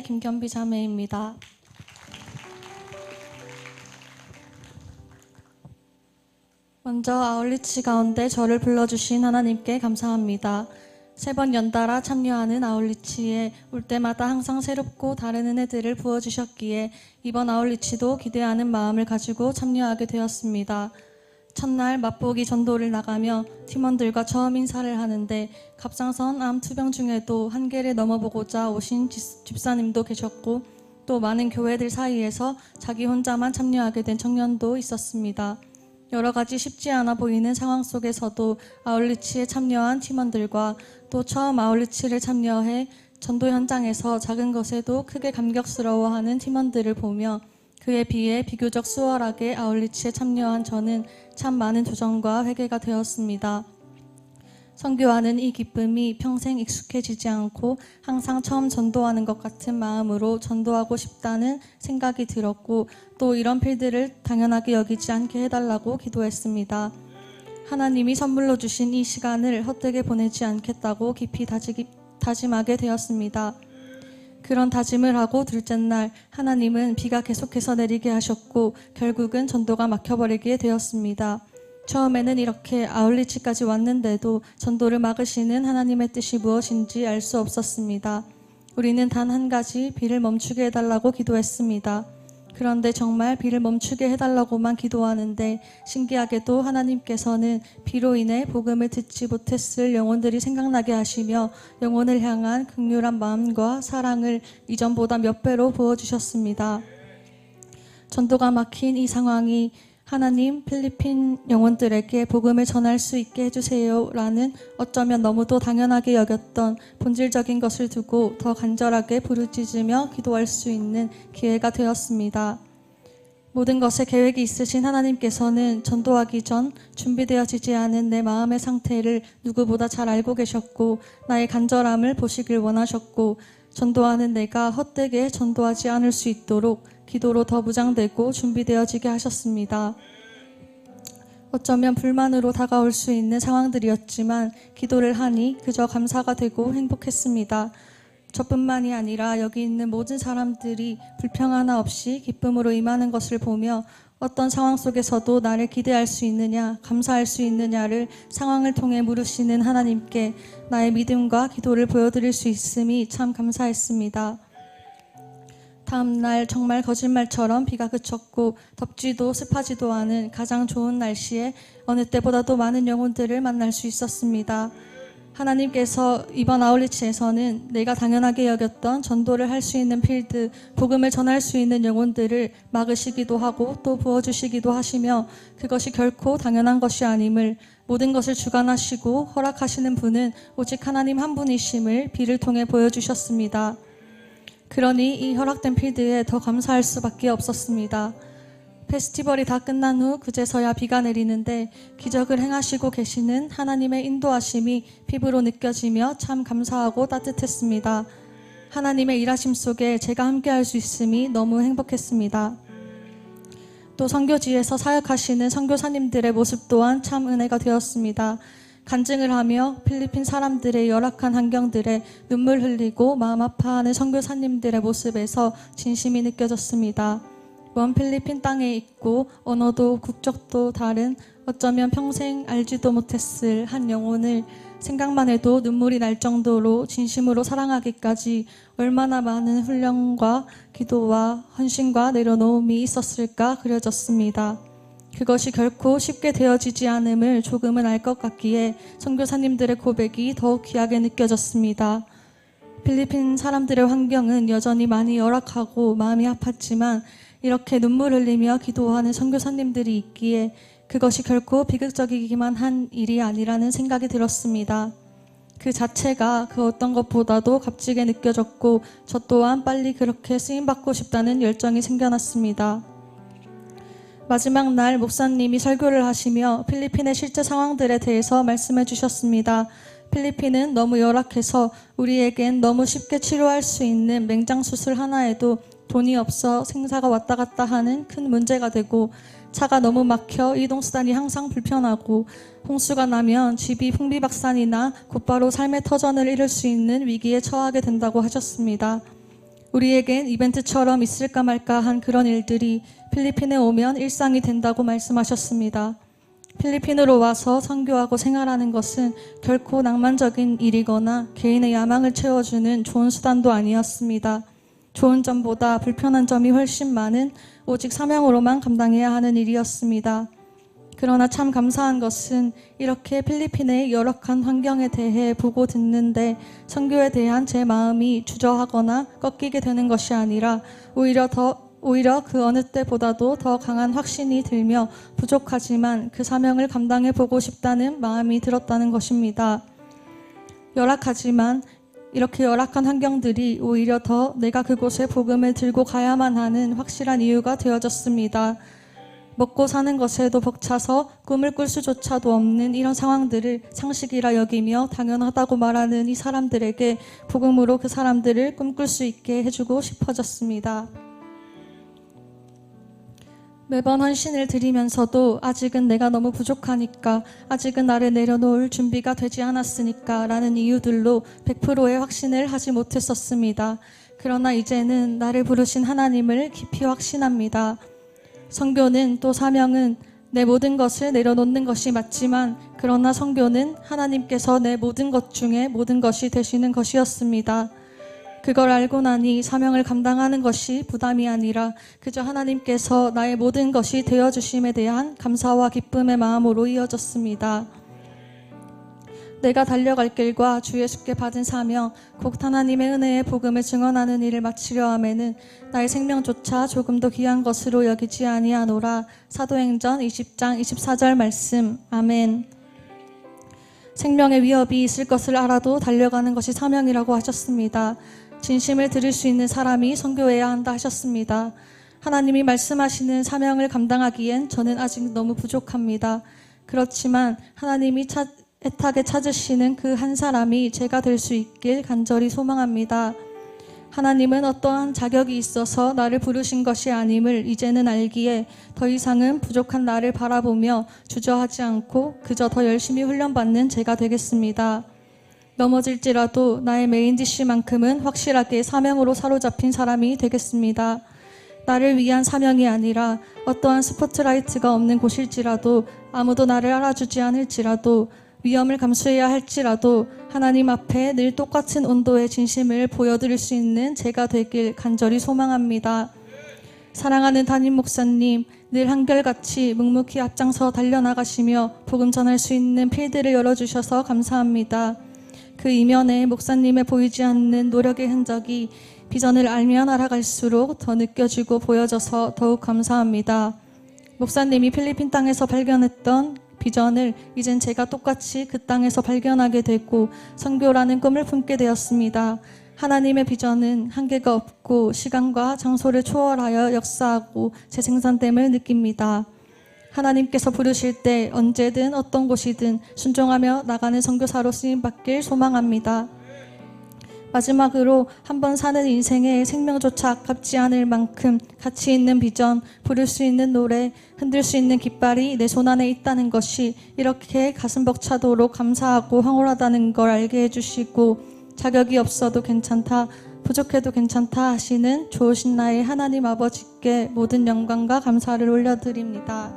김견비 자매입니다. 먼저 아울리치 가운데 저를 불러주신 하나님께 감사합니다. 3번 연달아 참여하는 아울리치에 올 때마다 항상 새롭고 다른 은혜들을 부어주셨기에 이번 아울리치도 기대하는 마음을 가지고 참여하게 되었습니다. 첫날 맛보기 전도를 나가며 팀원들과 처음 인사를 하는데 갑상선 암 투병 중에도 한계를 넘어보고자 오신 집사님도 계셨고 또 많은 교회들 사이에서 자기 혼자만 참여하게 된 청년도 있었습니다. 여러 가지 쉽지 않아 보이는 상황 속에서도 아울리치에 참여한 팀원들과 또 처음 아울리치를 참여해 전도 현장에서 작은 것에도 크게 감격스러워하는 팀원들을 보며 그에 비해 비교적 수월하게 아울리치에 참여한 저는 참 많은 도전과 회개가 되었습니다. 선교하는 이 기쁨이 평생 익숙해지지 않고 항상 처음 전도하는 것 같은 마음으로 전도하고 싶다는 생각이 들었고 또 이런 필드를 당연하게 여기지 않게 해달라고 기도했습니다. 하나님이 선물로 주신 이 시간을 헛되게 보내지 않겠다고 깊이 다짐하게 되었습니다. 그런 다짐을 하고 둘째 날 하나님은 비가 계속해서 내리게 하셨고 결국은 전도가 막혀버리게 되었습니다. 처음에는 이렇게 아울리치까지 왔는데도 전도를 막으시는 하나님의 뜻이 무엇인지 알 수 없었습니다. 우리는 단 한 가지 비를 멈추게 해달라고 기도했습니다. 그런데 정말 비를 멈추게 해달라고만 기도하는데 신기하게도 하나님께서는 비로 인해 복음을 듣지 못했을 영혼들이 생각나게 하시며 영혼을 향한 긍휼한 마음과 사랑을 이전보다 몇 배로 부어주셨습니다. 전도가 막힌 이 상황이 하나님 필리핀 영혼들에게 복음을 전할 수 있게 해주세요 라는 어쩌면 너무도 당연하게 여겼던 본질적인 것을 두고 더 간절하게 부르짖으며 기도할 수 있는 기회가 되었습니다. 모든 것에 계획이 있으신 하나님께서는 전도하기 전 준비되어지지 않은 내 마음의 상태를 누구보다 잘 알고 계셨고 나의 간절함을 보시길 원하셨고 전도하는 내가 헛되게 전도하지 않을 수 있도록 기도로 더 무장되고 준비되어지게 하셨습니다. 어쩌면 불만으로 다가올 수 있는 상황들이었지만 기도를 하니 그저 감사가 되고 행복했습니다. 저뿐만이 아니라 여기 있는 모든 사람들이 불평 하나 없이 기쁨으로 임하는 것을 보며 어떤 상황 속에서도 나를 기대할 수 있느냐, 감사할 수 있느냐를 상황을 통해 물으시는 하나님께 나의 믿음과 기도를 보여드릴 수 있음이 참 감사했습니다. 다음 날 정말 거짓말처럼 비가 그쳤고 덥지도 습하지도 않은 가장 좋은 날씨에 어느 때보다도 많은 영혼들을 만날 수 있었습니다. 하나님께서 이번 아울리치에서는 내가 당연하게 여겼던 전도를 할 수 있는 필드, 복음을 전할 수 있는 영혼들을 막으시기도 하고 또 부어주시기도 하시며 그것이 결코 당연한 것이 아님을 모든 것을 주관하시고 허락하시는 분은 오직 하나님 한 분이심을 비를 통해 보여주셨습니다. 그러니 이 허락된 필드에 더 감사할 수밖에 없었습니다. 페스티벌이 다 끝난 후 그제서야 비가 내리는데 기적을 행하시고 계시는 하나님의 인도하심이 피부로 느껴지며 참 감사하고 따뜻했습니다. 하나님의 일하심 속에 제가 함께할 수 있음이 너무 행복했습니다. 또 선교지에서 사역하시는 선교사님들의 모습 또한 참 은혜가 되었습니다. 간증을 하며 필리핀 사람들의 열악한 환경들에 눈물 흘리고 마음 아파하는 선교사님들의 모습에서 진심이 느껴졌습니다. 먼 필리핀 땅에 있고 언어도 국적도 다른 어쩌면 평생 알지도 못했을 한 영혼을 생각만 해도 눈물이 날 정도로 진심으로 사랑하기까지 얼마나 많은 훈련과 기도와 헌신과 내려놓음이 있었을까 그려졌습니다. 그것이 결코 쉽게 되어지지 않음을 조금은 알 것 같기에 선교사님들의 고백이 더욱 귀하게 느껴졌습니다. 필리핀 사람들의 환경은 여전히 많이 열악하고 마음이 아팠지만 이렇게 눈물 흘리며 기도하는 선교사님들이 있기에 그것이 결코 비극적이기만 한 일이 아니라는 생각이 들었습니다. 그 자체가 그 어떤 것보다도 값지게 느껴졌고 저 또한 빨리 그렇게 쓰임받고 싶다는 열정이 생겨났습니다. 마지막 날 목사님이 설교를 하시며 필리핀의 실제 상황들에 대해서 말씀해 주셨습니다. 필리핀은 너무 열악해서 우리에겐 너무 쉽게 치료할 수 있는 맹장수술 하나에도 돈이 없어 생사가 왔다 갔다 하는 큰 문제가 되고 차가 너무 막혀 이동수단이 항상 불편하고 홍수가 나면 집이 풍비박산이나 곧바로 삶의 터전을 잃을 수 있는 위기에 처하게 된다고 하셨습니다. 우리에겐 이벤트처럼 있을까 말까 한 그런 일들이 필리핀에 오면 일상이 된다고 말씀하셨습니다. 필리핀으로 와서 선교하고 생활하는 것은 결코 낭만적인 일이거나 개인의 야망을 채워주는 좋은 수단도 아니었습니다. 좋은 점보다 불편한 점이 훨씬 많은 오직 사명으로만 감당해야 하는 일이었습니다. 그러나 참 감사한 것은 이렇게 필리핀의 열악한 환경에 대해 보고 듣는데 선교에 대한 제 마음이 주저하거나 꺾이게 되는 것이 아니라 오히려 그 어느 때보다도 더 강한 확신이 들며 부족하지만 그 사명을 감당해 보고 싶다는 마음이 들었다는 것입니다. 열악하지만 이렇게 열악한 환경들이 오히려 더 내가 그곳에 복음을 들고 가야만 하는 확실한 이유가 되어졌습니다. 먹고 사는 것에도 벅차서 꿈을 꿀 수조차도 없는 이런 상황들을 상식이라 여기며 당연하다고 말하는 이 사람들에게 복음으로 그 사람들을 꿈꿀 수 있게 해주고 싶어졌습니다. 매번 헌신을 드리면서도 아직은 내가 너무 부족하니까, 아직은 나를 내려놓을 준비가 되지 않았으니까 라는 이유들로 100%의 확신을 하지 못했었습니다. 그러나 이제는 나를 부르신 하나님을 깊이 확신합니다. 선교는 또 사명은 내 모든 것을 내려놓는 것이 맞지만, 그러나 선교는 하나님께서 내 모든 것 중에 모든 것이 되시는 것이었습니다. 그걸 알고 나니 사명을 감당하는 것이 부담이 아니라 그저 하나님께서 나의 모든 것이 되어주심에 대한 감사와 기쁨의 마음으로 이어졌습니다. 내가 달려갈 길과 주 예수께 받은 사명, 곧 하나님의 은혜의 복음을 증언하는 일을 마치려 함에는 나의 생명조차 조금도 귀한 것으로 여기지 아니하노라. 사도행전 20장 24절 말씀. 아멘. 생명의 위협이 있을 것을 알아도 달려가는 것이 사명이라고 하셨습니다. 진심을 들을 수 있는 사람이 선교해야 한다 하셨습니다. 하나님이 말씀하시는 사명을 감당하기엔 저는 아직 너무 부족합니다. 그렇지만 하나님이 애타게 찾으시는 그 한 사람이 제가 될 수 있길 간절히 소망합니다. 하나님은 어떠한 자격이 있어서 나를 부르신 것이 아님을 이제는 알기에 더 이상은 부족한 나를 바라보며 주저하지 않고 그저 더 열심히 훈련받는 제가 되겠습니다. 넘어질지라도 나의 메인디시만큼은 확실하게 사명으로 사로잡힌 사람이 되겠습니다. 나를 위한 사명이 아니라 어떠한 스포트라이트가 없는 곳일지라도, 아무도 나를 알아주지 않을지라도, 위험을 감수해야 할지라도 하나님 앞에 늘 똑같은 온도의 진심을 보여드릴 수 있는 제가 되길 간절히 소망합니다. 사랑하는 담임 목사님, 늘 한결같이 묵묵히 앞장서 달려나가시며 복음 전할 수 있는 필드를 열어주셔서 감사합니다. 그 이면에 목사님의 보이지 않는 노력의 흔적이 비전을 알면 알아갈수록 더 느껴지고 보여져서 더욱 감사합니다. 목사님이 필리핀 땅에서 발견했던 비전을 이젠 제가 똑같이 그 땅에서 발견하게 되고 선교라는 꿈을 품게 되었습니다. 하나님의 비전은 한계가 없고 시간과 장소를 초월하여 역사하고 재생산됨을 느낍니다. 하나님께서 부르실 때 언제든 어떤 곳이든 순종하며 나가는 선교사로 쓰임받길 소망합니다. 마지막으로 한번 사는 인생에 생명조차 아깝지 않을 만큼 가치 있는 비전, 부를 수 있는 노래, 흔들 수 있는 깃발이 내 손안에 있다는 것이 이렇게 가슴 벅차도록 감사하고 황홀하다는 걸 알게 해주시고, 자격이 없어도 괜찮다, 부족해도 괜찮다 하시는 좋으신 나의 하나님 아버지께 모든 영광과 감사를 올려드립니다.